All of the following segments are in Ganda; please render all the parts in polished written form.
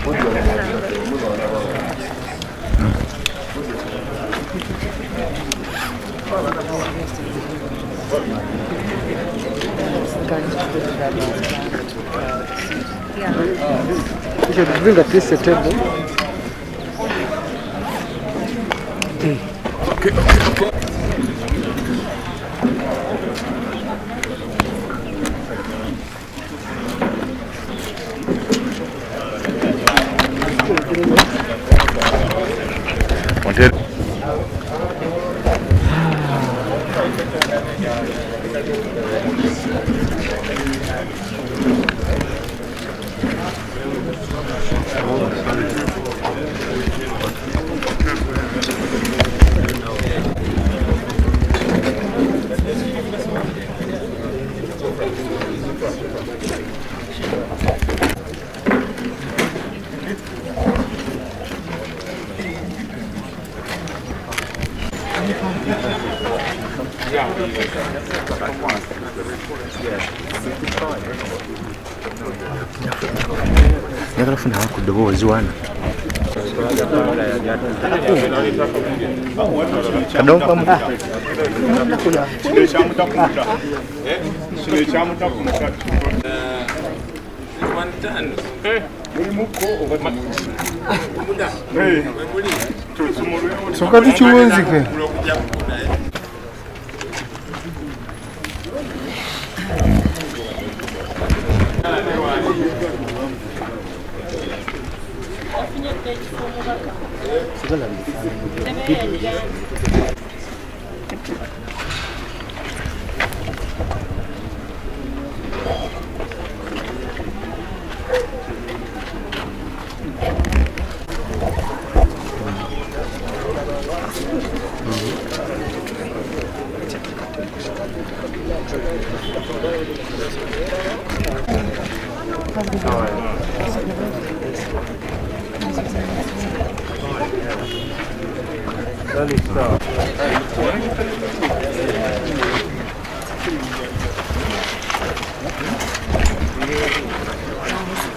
You should bring at least a table. Okay. Never found out the boys one. Don't come back. So what did you want?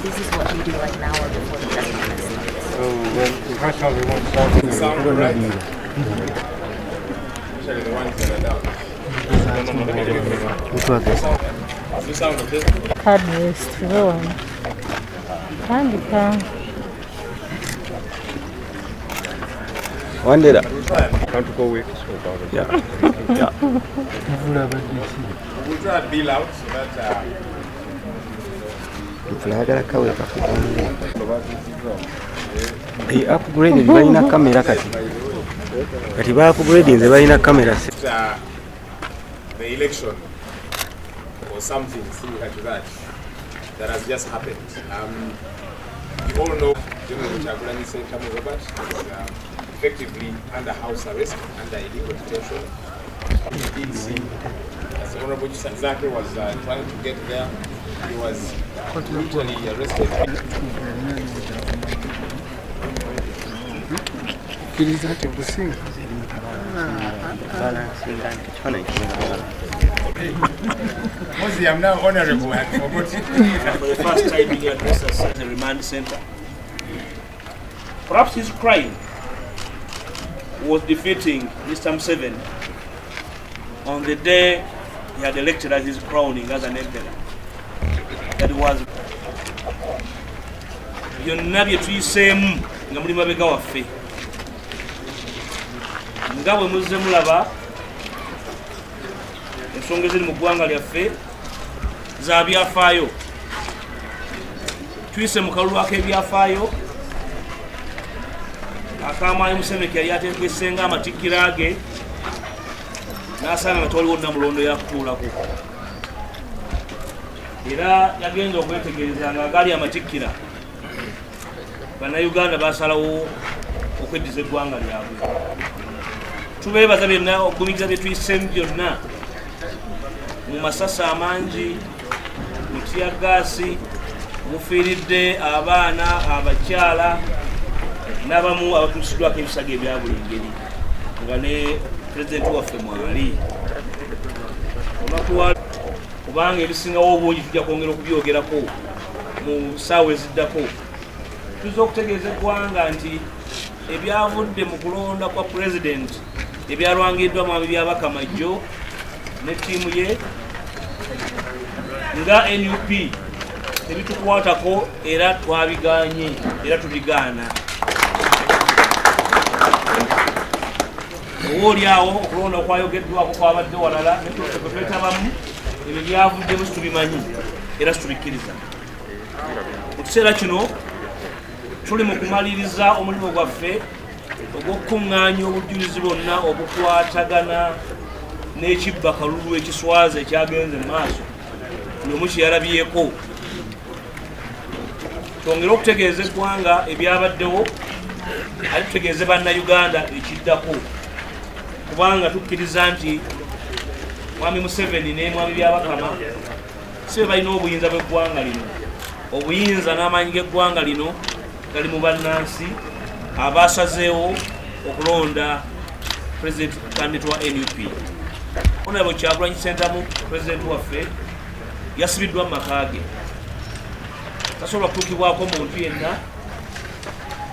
This is what we do like an hour before the festival. So when that's how we want to start. Sound right? Actually, the ones that are down. Which was this? You sound okay? Card waste, everyone. One day. Can't go away. Yeah. Yeah. We'll try to deal out so that Flagra kawe he upgraded balina camera kati ba upgrade nze balina camera the election or something similar to that has just happened. You all know General Chagulanyi Sentamu Robert is effectively under house arrest, under illegal detention. He did see as Honorable Zake was trying to get there. He was brutally arrested. I'm now honorable. For the first time being addressed as a remand center. Perhaps his crime was defeating Mr. Mu7 on the day he had elected as his crowning as an emperor. That was byonna bye tuyiseemu nga muli mabega waffe nga bwe muzze mulaba ensonga eziri mu ggwanga lyaffe za byafaayo tuyise mu kalulu ak'ebyafaayo akaamaanyi Musemeki yali ateekwesenga amatikkira ge n'asanga nga tewaliwo nnamulondo yakutuulako era yagenza okwetegereza nga agali amatikkira bannayuganda basalawo okweddiza eggwanga lyabwe. Tubeebaza byonna okugumiriza bye tuyiseemu byonna mu masasi amangi, mu tiyagaasi, mufiiridde abaana, abakyala n'abamu abatuusiddwako ebisago ebya buli ngeri nga ne pulezidenti waffe mwali olunaku kubanga ebisingawo obungi tujja kwongera okubyogerako mu ssaawa eziddako tuza okutegeeza eggwanga nti ebyavudde mu kulonda kwa president ebyalwangiddwa mwami by'abakamajjo ne ttiimu ye nga NUP ebitukwatako era twabiganye era tubigaana. Owoolyawo okulonda okwayogeddwako kwabadde walala netwetabamu ebyo byavuddemu situbimanyi era situbikkiriza. Mu kiseera kino tuli mu kumaliriza omulimu gwaffe ogw'okukuŋŋaanya obujulizi bwonna obukwatagana n'ekibba kalulu ekiswaza ekyagenze mu maaso buli omu kye yalabyeko. Twongere okutegeeza eggwanga ebyabaddewo ate tutegeeze bannayuganda ekiddako, kubanga tukkiriza nti mwami Museveni ne mwami byabakama si be balina obuyinza bw'eggwanga lino. Obuyinza n'amaanyi g'eggwanga lino gali mu bannansi abasazeewo okulonda president candidate wa NUP. Honorable Kyagulanyi Ssentamu president waffe yasibiddwa mu maka ge, tasobola kutuukibwako muntu yenna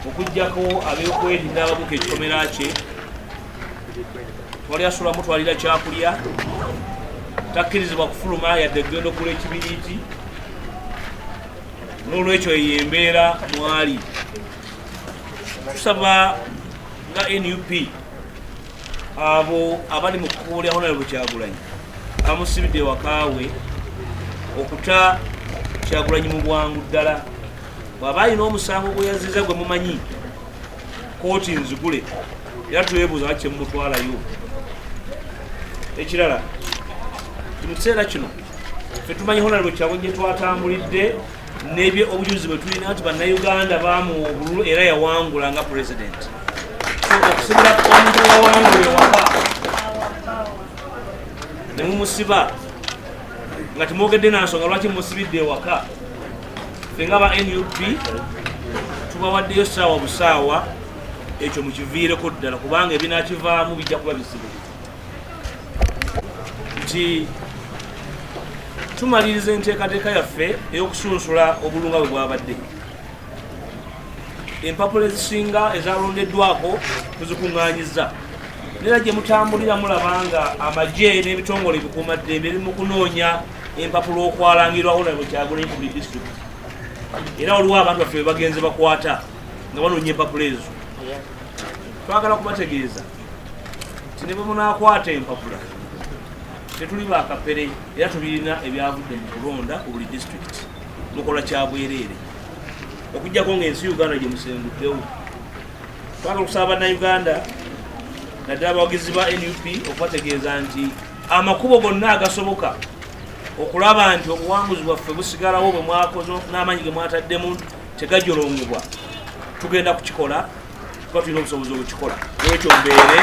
okuggyako ab'okwerinda ababuka ekikomera kye. Twali asobola mutwalira kyakulya, takkirizibwa kufuluma yadde kugenda okugula ekibiriiti. N'olwekyo eyo embeera mwali. Tusaba nga NUP abo abali mu kukuulya Honorable Kyagulanyi amusibidde wakaawe okuta Kyagulanyi mu bwangu ddala. Bw'aba alina omusango gwe yaziza gwe mumanyi, kooti nzigule era twebuuza lwaki mumutwalayo. Ekirala, mu kiseera kino ffe tumanyi Honorable Kyagulanyi gye twatambulidde n'ebyo obujulizi bwe tulina nti bannayuganda baamuwa obululu era yawangula nga president. Okusibira omuntu owawangula ewaka ne mumusiba nga temwogedde nansonga lwaki mumusibidde ewaka, ffe nga ba NUP tubawaddeyo ssaawa busaawa ekyo mukiviireko ddala, kubanga ebinaakivaamu bijja kuba bisibu. Nti tumaliriza enteekateeka yaffe ey'okusunsula obulunga bwe bwabadde. Empapula ezisinga ezalondeddwako tuzikuŋŋaanyiza, neera gye mutambulira mulaba nga amagye n'ebitongole bikuumaddembe biri mu kunoonya empapula okwalangirwa Honorable Kyagulanyi ku buli district, era waliwo abantu baffe be bagenze bakwata nga banoonya empapula ezo. Twagala kubategeeza nti ne bwe munaakwata empapula tetuli bakapere era tubirina ebyavudde mu kulonda ku buli district, mukola kyabwereere okujjako ng'ensi Uganda gye musenguddewo. Twagala okusaba bannayuganda naddala abawagizi ba NUP okubategeeza nti amakubo gonna agasoboka okulaba nti obuwanguzi bwaffe busigalawo bwe mwakoze n'amaanyi ge mwataddemu tegajolongobwa, tugenda kukikola kuba tulina obusobozi obukikola. Olwekyo mbeere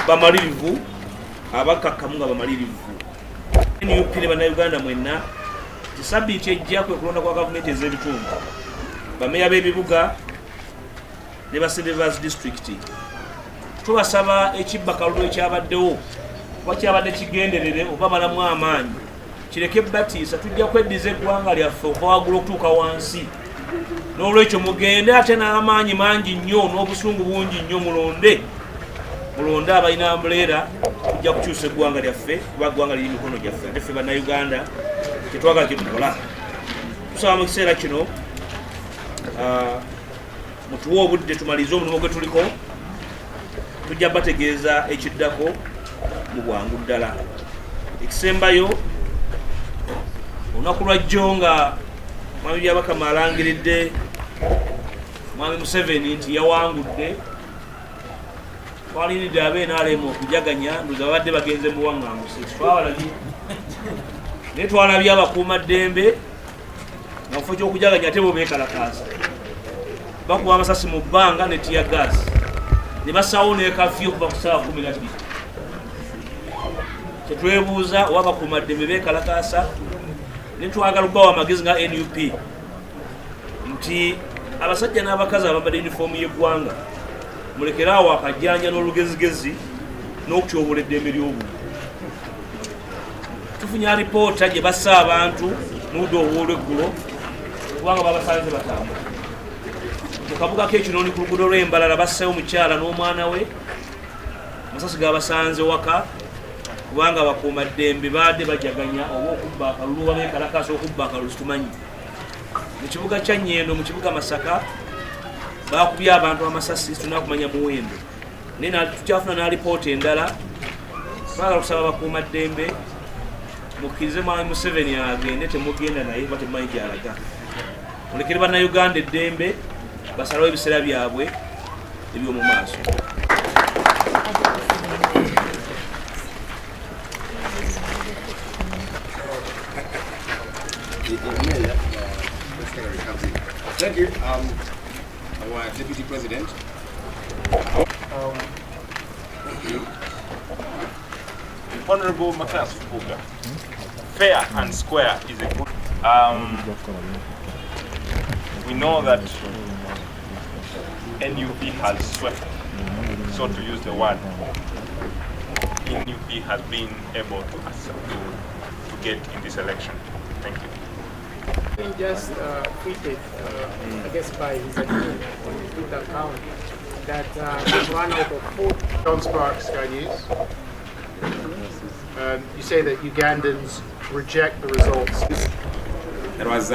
bamalirivu, abakakkamu nga bamalirivu. NUP ne bannayuganda mwenna ti sabbiiti ejja kwe kulonda kwa gavumenti ez'ebitundu, bameya b'ebibuga ne baservers district. Tubasaba ekibba kalulu ekyabaddewo kuba kyabadde kigenderere oba balamu amaanyi kireke batiisa, tujja kweddiza eggwanga lyaffe okwawagula okutuuka wansi. N'olwekyo mugende ate n'amaanyi mangi nnyo n'obusungu bungi nnyo, mulonde abalina ambuleera tujja kukyusa eggwanga lyaffe kuba eggwanga liri mikono gyaffe. Ate ffe bannayuganda tetwagala kyetukola. Tusaba mu kiseera kino mutuwe obudde tumalirize omulimu gwe tuliko, tujja bategeeza ekiddako mu bwangu ddala. Ekisembayo olunaku lwajjo nga mwami byabakama alangiridde mwami Museveni nti yawangudde, twalinidde ab'NRM okujaganya ndoza babadde bagenze mu buwaŋŋanguse, twabalabye naye twalabye abakuumaddembe nga mufo ky'okujaganya ate bo beekalakaasa, bakuba amasasi mu bbanga ne tiya gaasi ne basawo ne kafyu okuva ku ssaawa 12. Kyetwebuuza oba bakuumaddembe beekalakaasa, ne twagala okubawa amagezi nga NUP nti abasajja n'abakazi abambadde yunifoomu y'eggwanga mulekeraawo akajjanja n'olugezigezi n'okutyobola eddembe ly'obuntu. Tufunye alipoota gye bassa abantu mu budde obw'olweggulo kubanga babasanze batambula mu kabuga k'ekinooni ku luguudo lw'Embalala basseewo omukyala n'omwana we amasasi gabasanze waka kubanga bakuumaddembe baadde bajaganya oba okubba akalulu oba beekalakaasa okubba akalulu situmanyi mu kibuga kya Nnyendo mu kibuga Masaka bakubye abantu amasasi tunakumanya muwendo naye tukyafuna n'alipoota endala baagala kusaba bakuumaddembe mukkirize Mu7 agende temugenda naye kuba temumanyi gy'alaga mulekere bannayuganda eddembe basalawo ebiseera byabwe eby'omu maaso. Thank you. Our Deputy President. Honorable Matthias Fuga. Fair and square is a good. We know that NUP has swept, so to use the word, NUP has been able to get in this election. Thank you. He just tweeted, I guess by his account, on his Twitter account, that one out of 4 John Sparks, Sky News. You say that Ugandans reject the results. That was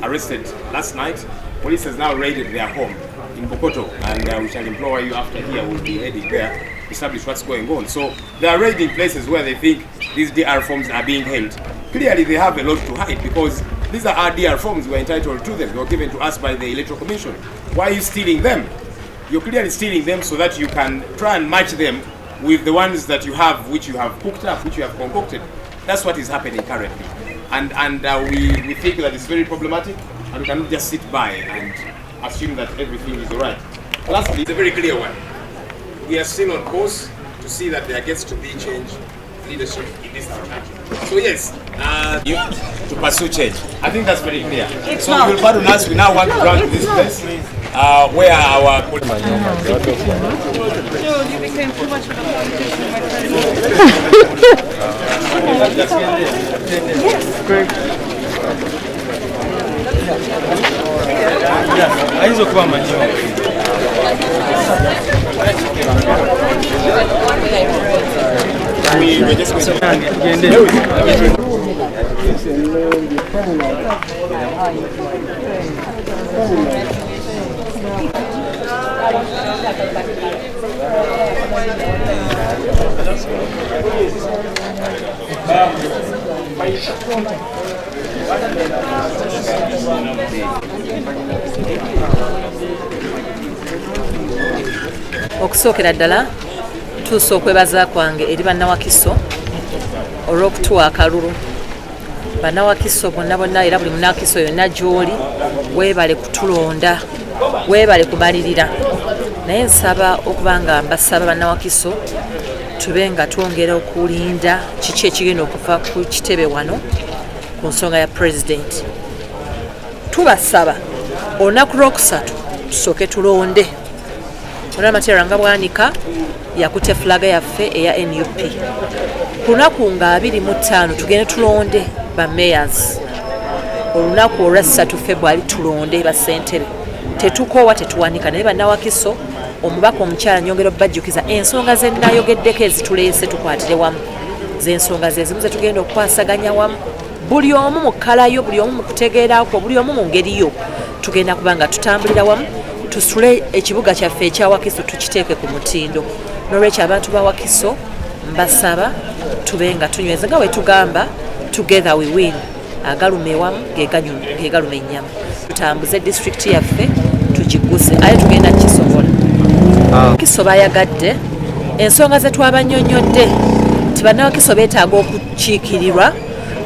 arrested last night. Police has now raided their home in Bokoto, and we shall implore you after here, we'll be heading there to establish what's going on. So they are raiding places where they think these DR forms are being held. Clearly they have a lot to hide because these are our DR forms, we're entitled to them. They were given to us by the Electoral Commission. Why are you stealing them? You're clearly stealing them so that you can try and match them with the ones that you have, which you have cooked up, which you have concocted. That's what is happening currently. And we think that it's very problematic, and we cannot just sit by and assume that everything is all right. Lastly, it's a very clear one. We are still on course to see that there gets to be change leadership in this country. So yes, to pursue change. I think that's very clear. So we will pardon us. We now want to run to this place where our You became too much of a politician, my we just okusookera ddala tuusa okwebaza kwange eri bannawakiso olw'okutuwa akalulu. Bannawakiso bonna era buli munnawakiso yonna gy'oli weebale kutulonda, weebale kubalirira. Naye nsaba okuba nga mbasaba bannawakiso tube nga twongera okulinda kiki ekigenda okuva ku kitebe wano ku nsonga ya pulezidenti. Tubasaba olunaku lwokusatu tusooke tulonde. Mateera nga bwanika yakutte flaga yaffe eya NUP. Ku lunaku nga 25 tugende tulonde ba mayors. Olunaku olw'essatu February tulonde ba ssentebe. Tetukoowa tetuwanika naye bannawakiso omubaka omukyala nyongera bajjukiza ensonga ze nnayogeddeko ezituleese tukwatire wamu. Z'ensonga ze zimu ze tugenda okukwasaganya wamu. Buli omu mu kkalayo, buli omu mu kutegeerako, buli omu mu ngeri yo tugenda kuba nga tutambulira wamu. Tusule ekibuga kyaffe ekya Wakiso tukiteeke ku mutindo. N'olwekyo abantu ba Wakiso mbasaba tube nga tunyweza nga bwe tugamba together we win. Agalume wamu gegalume ennyama. Tutambuze district yaffe tugiguze aye tugenda kisobola. Wakiso bayagadde ensonga ze twabannyonnyodde nti bannawakiso beetaaga okukiikirirwa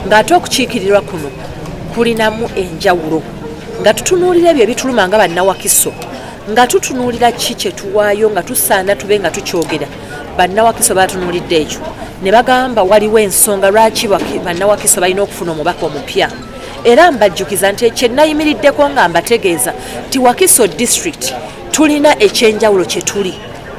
ng'ate okukiikirirwa kuno kulinamu enjawulo nga tutunuulira ebyo ebituluma nga bannawakiso nga tutunuulira ki kye tuwaayo nga tusaana tube nga tukyogera. Bannawakiso baatunuulidde ekyo ne bagamba waliwo ensonga lwaki bannawakiso balina okufuna omubaka omupya. Era mbajjukiza nti kye nayimiriddeko nga mbategeeza ti Wakiso district tulina ekyenjawulo kye tuli.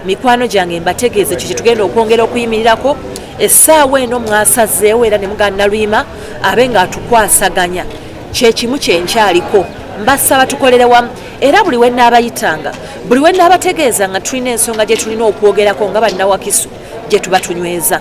Mikwano gyange mbategeeze kyo kye tugenda okwongera okuyimirirako. Essaawa eno mwasazeewo era ne mugana Nalwima abe nga atukwasaganya kyekimu kyenkyaliko mbasaba tukolere wamu era buli we naabayitanga buli we naabategeeza nga tulina ensonga gye tulina okwogerako nga bannawakiso gye tuba tunyweza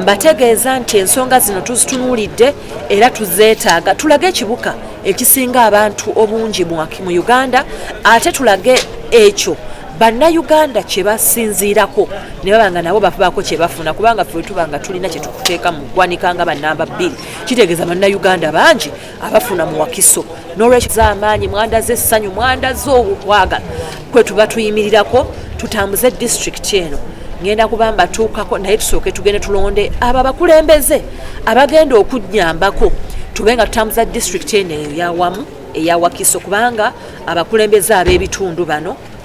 mbategeeza nti ensonga zino tuzitunuulidde era tuzeetaaga tulage ekibuga ekisinga abantu obungi mu Uganda ate tulage ekyo bannayuganda kye basinziirako ne baba nga nabo babaako kye bafuna kubanga ffe tuba nga tulina kye tukuteeka mu ggwanika nga bannamba 2 kitegeeza bannayuganda bangi abafuna mu Wakiso n'olwekyo z'amaanyi mwandaze essanyu mwandaze obukwagala kwe tuba tuyimirirako tutambuze disitulikiti eno ngenda kuba mbatuukako naye tusooke tugende tulonde abo abakulembeze abagenda okunyambako tube nga tutambuza disitulikiti eno eyo yawamu eya Wakiso kubanga abakulembeze ab'ebitundu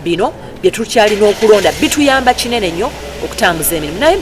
bino bye tukyalina okulonda bituyamba kinene nnyo okutambuza emirimu naye